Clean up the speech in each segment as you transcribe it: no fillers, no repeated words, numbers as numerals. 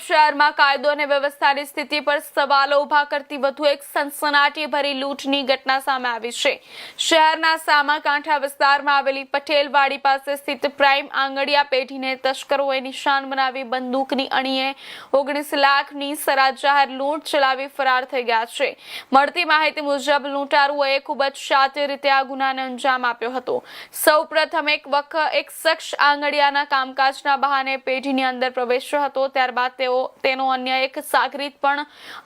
શહેરમાં કાયદો અને વ્યવસ્થાની સ્થિતિ પર સવાલો ઉભા કરતી વધુ એક સનસનાટીભરી લૂંટની ઘટના સામે આવી છે। શહેરના સામાકાંઠા વિસ્તારમાં આવેલી પટેલવાડી પાસે સ્થિત પ્રાઇમ આંગડિયા પેઢીને તસ્કરોએ નિશાન બનાવી બંદૂકની અણીએ 19 લાખની સરાજાહેર લૂંટ ચલાવી ફરાર થઈ ગયા છે। મળતી માહિતી મુજબ લૂંટારુઓએ ખૂબ જ શાतिर રીતે આ ગુનાને અંજામ આપ્યો હતો। સૌપ્રથમ એક શખ્સ આંગડિયાના કામકાજના બહાને પેઢીની અંદર પ્રવેશ્યો હતો। ત્યારબાદ તેનો અન્ય એક સાગરીત પણ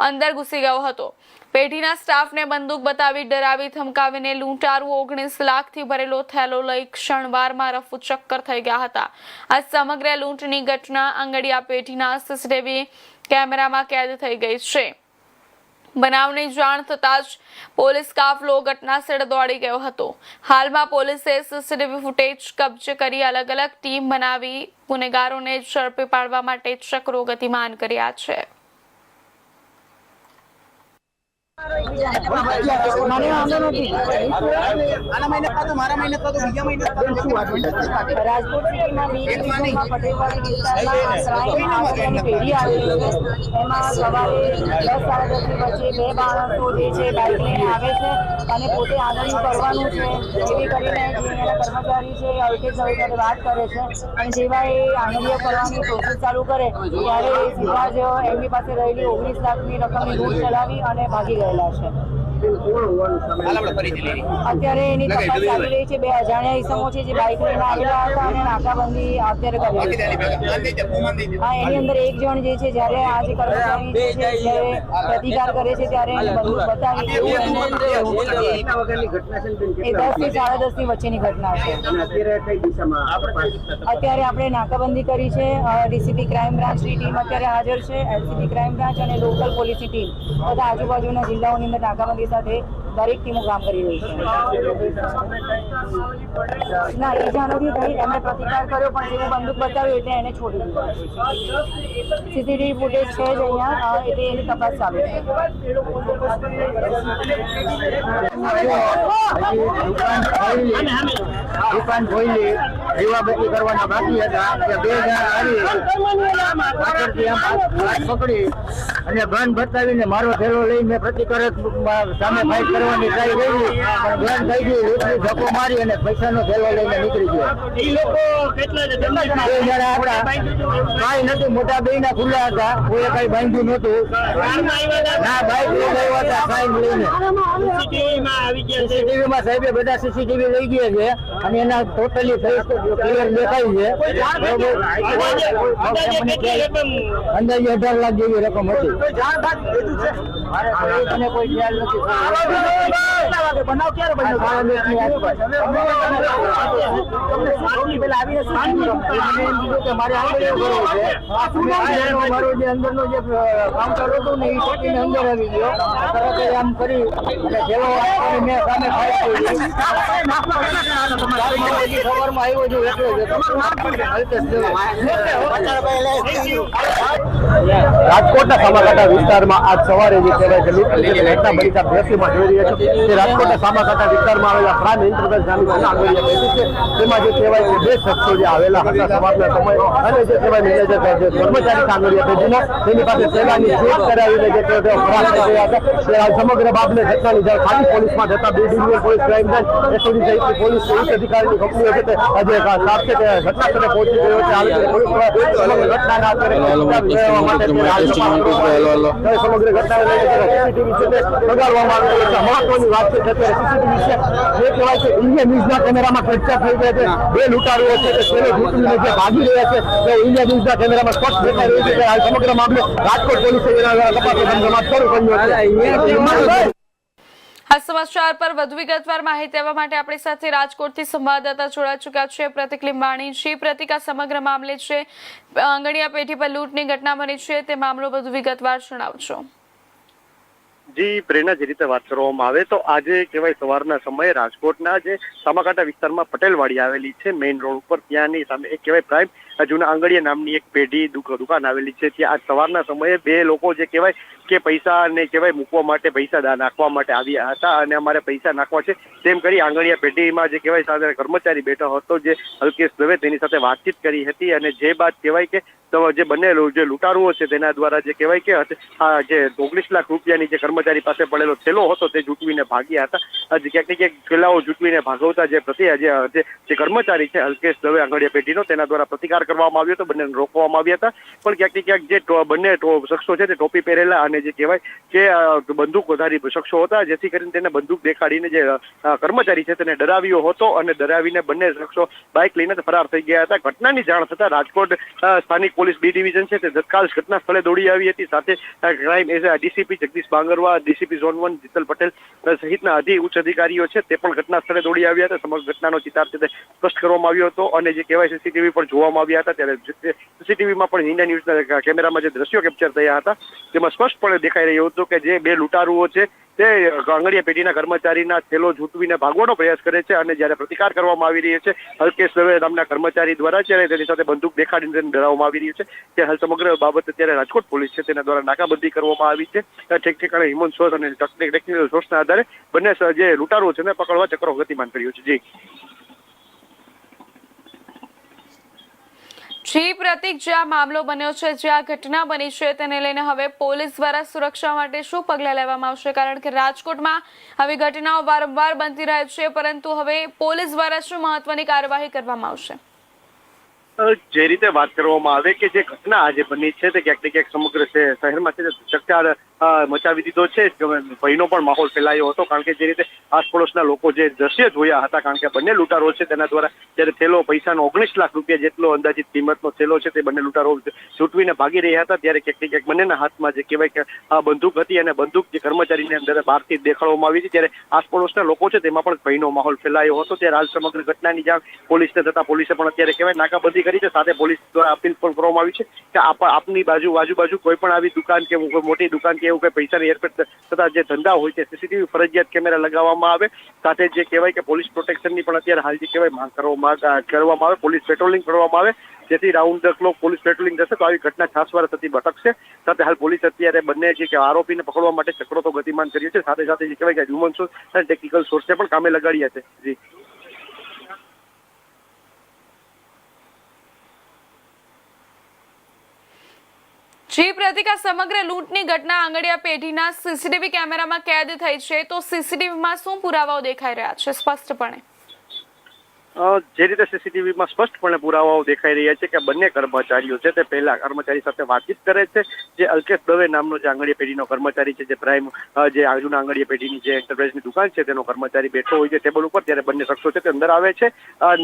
અંદર ઘૂસી ગયો હતો। પેઢીના સ્ટાફને બંદૂક બતાવી ડરાવી ધમકાવીને લૂંટારુઓ 19 લાખથી ભરેલો થેલો લઈ ક્ષણવારમાં રફુ ચક્કર થઈ ગયા હતા। આ સમગ્ર લૂંટની ઘટના આંગડિયા પેઢીના સીસીટીવી કેમેરામાં કેદ થઈ ગઈ છે। બનાવની જાણ થતાં જ પોલીસ કાફલો ઘટના સ્થળે દોડી ગયો હતો। હાલમાં પોલીસે સીસીટીવી ફૂટેજ કબજે કરી અલગ અલગ ટીમ બનાવી ગુનેગારોને ઝડપી પાડવા માટે ચક્રો ગતિમાન કર્યા છે। રાજકોટ સિટીમાં પટેલવાડી વિસ્તારમાં પેઢી આવેલી છે। એમાં સવારે 10-10:30 વચ્ચે બે માણસો જે છે બાઇક લઈને આવે છે અને પોતે આંગળીયું કરવાનું છે એવી કરીને જે એના કર્મચારી છે અલ્કેશ સાથે વાત કરે છે અને જેવા એ આંગળીઓ કરવાની પ્રોસેસ ચાલુ કરે ત્યારે સીધા જ એમની પાસે રહેલી 19 લાખની રકમની લૂંટ ચલાવી અને ભાગી ગયેલા છે। અત્યારે એની તપાસ ચાલી રહી છે। બે અજાણ્યા ઇસમો છે જે બાઇક લઈને આવેલા હતા અને નાકાબંધી અત્યારે કરી હા એની અંદર એક જણ જે છે જ્યારે આ જે કર્મચારી જે છે જ્યારે પ્રતિકાર કરે છે ત્યારે એને બંદૂક બતાવી એ 10 થી 10:30 ની વચ્ચેની ઘટના છે। અત્યારે આપણે નાકાબંધી કરી છે। ડીસીપી ક્રાઇમ બ્રાન્ચની ટીમ અત્યારે હાજર છે। એલસીબી ક્રાઇમ બ્રાન્ચ અને લોકલ પોલીસની ટીમ તથા આજુબાજુના જિલ્લાઓની અંદર નાકાબંધી સાથે દરેક ટીમો કામ કરી રહી છે। ના ઈજા નથી થઈ એમને પ્રતિકાર કર્યો પણ જેવું બંદૂક બતાવ્યું એટલે એને છોડી દીધું। સીસીટીવી ફૂટેજ છે જ અહીંયા એટલે એની તપાસ ચાલુ છે। દુકાન ખોલી દીવાબત્તી કરવાના બાકી હતા કે બે જણા આવી પાછળથી પકડી અને ગન બતાવીને મારો થેલો લઈને પ્રતિકાર સામે ફાઇટ કરવાની ટ્રાય કરી પણ ગન થઈ ગઈ લૂંટની ધક્કો મારી અને પૈસાનો થેલો લઈને નીકળી ગયો। એ લોકો કેટલા જણા આપણા કાંઈ નથી મોટા બેયના ખુલ્લા હતા કોઈ કઈ બાંધ્યું નહોતું ના બાઇક લઈ ગયા હતા સાઈન લઈને સીસીટીવીમાં સાહેબે બધા સીસીટીવી લઈ ગયા છે અને એના ટોટલી ફેસ ક્લિયર દેખાય છે। અંદાજે 18 લાખ જેવી રકમ હતી। મને કોઈ ખ્યાલ નથી બનાવ ક્યારે બન્યો મારે મારું જે અંદરનો જે કાઉન્ટર હતું ને એ ટેકીને અંદર આવી ગયો તરત આમ કરી અને જેવો મેં સામે ફાઇટ કરી સવારમાં આવ્યો છું રાજકોટના સામાકાંઠા વિસ્તારમાં આજ સવારે જે કહેવાય કે લૂંટની ઘટના બની છે ભેસીમાં જોઈ રહ્યા છો તે રાજકોટના સામાકાંઠા વિસ્તારમાં આવેલા પ્રાઇમ ઇન્ટરવેન્સ નામની આંગળીયા પેઢી છે તેમાં જે કહેવાય કે બે શખ્સો જે આવેલા હતા સવારના સમય અને જે કહેવાય મેનેજર કર્મચારી આંગળીયા પેઢીના તેની પાસે સેવાની ચેક કરાવીને જે તેઓ ફરાર થઈ ગયા હતા તે આ સમગ્ર બાબતને ઘટનાની જાણ ખાલી પોલીસમાં જતા બે division police crime branch SOG સહિતની પોલીસ ઉચ્ચ અધિકારીની કંપનીઓ છે તે આજે સાફ છે તે ઘટના સ્થળે પહોંચી ગયો છે। હાલ પોલીસ ઘટનાના સમગ્ર ઘટના સીસીટીવી છે તે બગાડવામાં આવી છે। મહત્વની વાત છે અત્યારે સીસીટીવી છે જે કહેવાય છે ઇન્ડિયા ન્યૂઝના કેમેરામાં કેપ્ચર થઈ ગયા છે। બે લૂંટારુઓ છે કે તેને લૂંટીને જે ભાગી રહ્યા છે તે ઇન્ડિયા ન્યૂઝના કેમેરામાં સ્પષ્ટ દેખાઈ રહ્યું છે કે આ સમગ્ર મામલે રાજકોટ પોલીસે તપાસ ધમધમાટ શરૂ કર્યો છે। આ સમાચાર પર વધુ વિગતવાર માહિતી આપવા માટે આપણી સાથે રાજકોટથી સંવાદદાતા જોડાઈ ચૂક્યા છે પ્રતિક લીંબાણી। પ્રતિક, આ સમગ્ર મામલે છે આંગણિયા પેઢી પર લૂંટની ઘટના બની છે તે મામલો વધુ વિગતવાર જણાવજો। જી પ્રેરણા, જે રીતે વાત કરવામાં આવે તો આજે કહેવાય સવારના સમયે રાજકોટના જે સામાકાંઠા વિસ્તારમાં પટેલવાડી આવેલી છે મેઇન રોડ ઉપર ત્યાંની સામે એક કહેવાય પ્રાઇમ જૂના આંગળીયા નામની એક પેઢી દુકાન આવેલી છે. ત્યાં આજ સવારના સમયે બે લોકો જે કહેવાય કે પૈસા ને કહેવાય મૂકવા માટે પૈસા નાખવા માટે આવ્યા હતા અને અમારે પૈસા નાખવા છે તેમ કરી આંગળીયા પેઢીમાં જે કહેવાય સાથે કર્મચારી બેઠો હતો જે અલ્કેશ દવે તેની સાથે વાતચીત કરી હતી અને જે બાદ કહેવાય કે જે બંને જે લૂંટારુઓ છે તેના દ્વારા જે કહેવાય કે આ જે 19 લાખ રૂપિયાની જે કર્મચારી પાસે પડેલો થેલો હતો તે જૂટવીને ભાગ્યા હતા. ક્યાંક ને ક્યાંક થેલાઓ જૂટવીને ભાગવતા જે કર્મચારી છે અલ્કેશ દવે આંગળીયા પેઢીનો તેના દ્વારા પ્રતિકાર કરવામાં આવ્યો હતો, બંનેને રોકવામાં આવ્યા હતા. પણ ક્યાંક ને ક્યાંક જે બંને શખ્સો છે તે ટોપી પહેરેલા અને જે કહેવાય કે બંદૂકધારી શખ્સો હતા, જેથી કરીને તેને બંદૂક દેખાડીને જે કર્મચારી છે તેને ડરાવ્યો હતો અને ડરાવીને બંને શખ્સો બાઇક લઈને ફરાર થઈ ગયા હતા. ઘટનાની જાણ થતાં રાજકોટ સ્થાનિક પોલીસ બી ડિવિઝન છે તે તત્કાળ ઘટના સ્થળે દોડી આવી હતી. સાથે crime DCP Jagdish Bangarva, DCP zone 1 Jital Patel સહિતના ઉચ્ચ અધિકારીઓ છે તે પણ ઘટના સ્થળે દોડી આવ્યા હતા. સમગ્ર ઘટનાનો ચિતાર છે તે સ્પષ્ટ કરવામાં આવ્યો હતો અને જે કહેવાય સીસીટીવી પણ જોવામાં આવ્યા હતા. ત્યારે સીસીટીવીમાં પણ ઇન્ડિયા ન્યૂઝના કેમેરામાં જે દ્રશ્યો કેપ્ચર થયા હતા તેમાં સ્પષ્ટપણે દેખાઈ રહ્યું હતું કે જે બે લૂંટારુઓ છે તે આંગળીયા પેઢીના કર્મચારીના થેલો જૂટવીને ભાગવાનો પ્રયાસ કરે છે અને જ્યારે પ્રતિકાર કરવામાં આવી રહ્યો છે અલ્કેશ દવે નામના કર્મચારી દ્વારા ત્યારે તેની સાથે બંદૂક દેખાડીને તેને ડરાવવામાં આવી રહ્યું છે. ત્યારે હાલ સમગ્ર બાબત અત્યારે રાજકોટ પોલીસ છે તેના દ્વારા નાકાબંધી કરવામાં આવી છે. ઠેક ઠેકાણે હ્યુમન સોર્સ અને ટેકનિકલ સોર્સના આધારે બંને જે લૂંટારુઓ છે તેને પકડવા ચક્રો ગતિમાન કર્યું છે. જી પ્રતિક, જે આ મામલો બન્યો છે, જે આ ઘટના બની છે તેને લઈને હવે પોલીસ દ્વારા સુરક્ષા માટે શું પગલાં લેવામાં આવશે? કારણ કે રાજકોટમાં આવી ઘટનાઓ વારંવાર બનતી રહે છે, પરંતુ હવે પોલીસ દ્વારા શું મહત્વની કાર્યવાહી કરવામાં આવશે? જે રીતે વાત કરવામાં આવે કે જે ઘટના આજે બની છે તે ક્યાંક ને ક્યાંક સમગ્ર શહેરમાં છે ચકચાર મચાવી દીધો છે. ભયનો પણ માહોલ ફેલાયો હતો કારણ કે જે રીતે આસપડોશના લોકો જે દ્રશ્ય જોયા હતા, કારણ કે બંને લૂંટારો છે તેના દ્વારા જ્યારે થેલો પૈસાનો 19 લાખ રૂપિયા જેટલો અંદાજિત કિંમતનો થેલો છે તે બંને લૂંટારો છૂટવીને ભાગી રહ્યા હતા. ત્યારે ક્યાંક ને ક્યાંક બંનેના હાથમાં જે કહેવાય કે બંદૂક હતી અને બંદૂક જે કર્મચારીને અંદર બહારથી દેખાડવામાં આવી હતી. ત્યારે આસપડોશના લોકો છે તેમાં પણ ભયનો માહોલ ફેલાયો હતો. ત્યારે હાલ સમગ્ર ઘટનાની જાણ પોલીસને થતા પોલીસે પણ અત્યારે કહેવાય નાકાબંધી કરી છે. સાથે પોલીસ દ્વારા અપીલ પણ કરવામાં આવી છે કે આપની આજુબાજુ કોઈ પણ આવી દુકાન કે કોઈ મોટી દુકાન કે એવું કઈ પૈસાની હેરફેર થતા જે ધંધા હોય છે સીસીટીવી ફરજિયાત કેમેરા લગાવવામાં આવે. સાથે જે કહેવાય કે પોલીસ પ્રોટેક્શનની પણ અત્યારે હાલ જે કહેવાય માંગ કરવામાં આવે. પોલીસ પેટ્રોલિંગ કરવામાં આવે જેથી round the clock police patrolling થશે તો આવી ઘટના છાસવાર થતી ભટકશે. સાથે હાલ પોલીસ અત્યારે બંને જે આરોપીને પકડવા માટે ચક્રો તો ગતિમાન કર્યું છે. સાથે સાથે જે કહેવાય કે હ્યુમન સોર્સ અને ટેકનિકલ સોર્સને પણ કામે લગાડ્યા છે. જી પ્રતિક, આ સમગ્ર લૂંટની ઘટના આંગળીયા પેઢીના સીસીટીવી કેમેરામાં કેદ થઈ છે, તો સીસીટીવીમાં શું પુરાવાઓ દેખાઈ રહ્યા છે સ્પષ્ટપણે? જે રીતે સીસીટીવીમાં સ્પષ્ટપણે પુરાવાઓ દેખાઈ રહ્યા છે કે બંને કર્મચારીઓ છે તે પહેલા કર્મચારી સાથે વાતચીત કરે છે. જે અલ્કેશ દવે નામનો જે આંગળીયા પેઢીનો કર્મચારી છે, જે પ્રાઇમ જે જૂના આંગળીયા પેઢીની જે એન્ટરપ્રાઇઝની દુકાન છે તેનો કર્મચારી બેઠો હોય છે ટેબલ ઉપર, ત્યારે બંને શખ્સો છે તે અંદર આવે છે.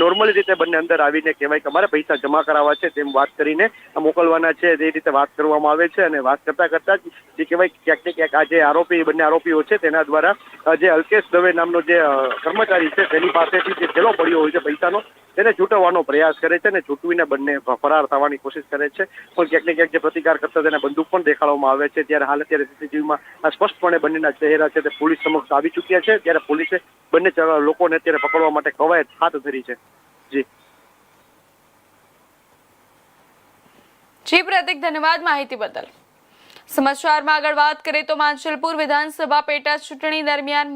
નોર્મલી રીતે બંને અંદર આવીને કહેવાય કે અમારે પૈસા જમા કરાવવા છે તેમ વાત કરીને મોકલવાના છે તે રીતે વાત કરવામાં આવે છે. અને વાત કરતા જે કહેવાય ક્યાંક ને ક્યાંક આ જે બંને આરોપીઓ છે તેના દ્વારા જે અલ્કેશ દવે નામનો જે કર્મચારી છે તેની પાસેથી જે થેલો પડ્યો હોય છે પૈસાનો તેને છૂટવવાનો પ્રયાસ કરે છે અને છૂટવીને બંને ફરાર થવાની કોશિશ કરે છે. પણ ક્યાંક ને ક્યાંક જે પ્રતિકાર કરતા તેને બંદૂક પણ દેખાડવામાં આવે છે. ત્યારે હાલ અત્યારે સીસીટીવીમાં સ્પષ્ટપણે બંનેના ચહેરા છે તે પોલીસ સમક્ષ આવી ચૂક્યા છે. ત્યારે પોલીસે બંને લોકોને અત્યારે પકડવા માટે કવાયત હાથ ધરી છે. જી પ્રતિક, ધન્યવાદ માહિતી બદલ. સમાચારમાં આગળ વાત કરીએ તો માંજલપુર વિધાનસભા પેટા ચૂંટણી દરમિયાન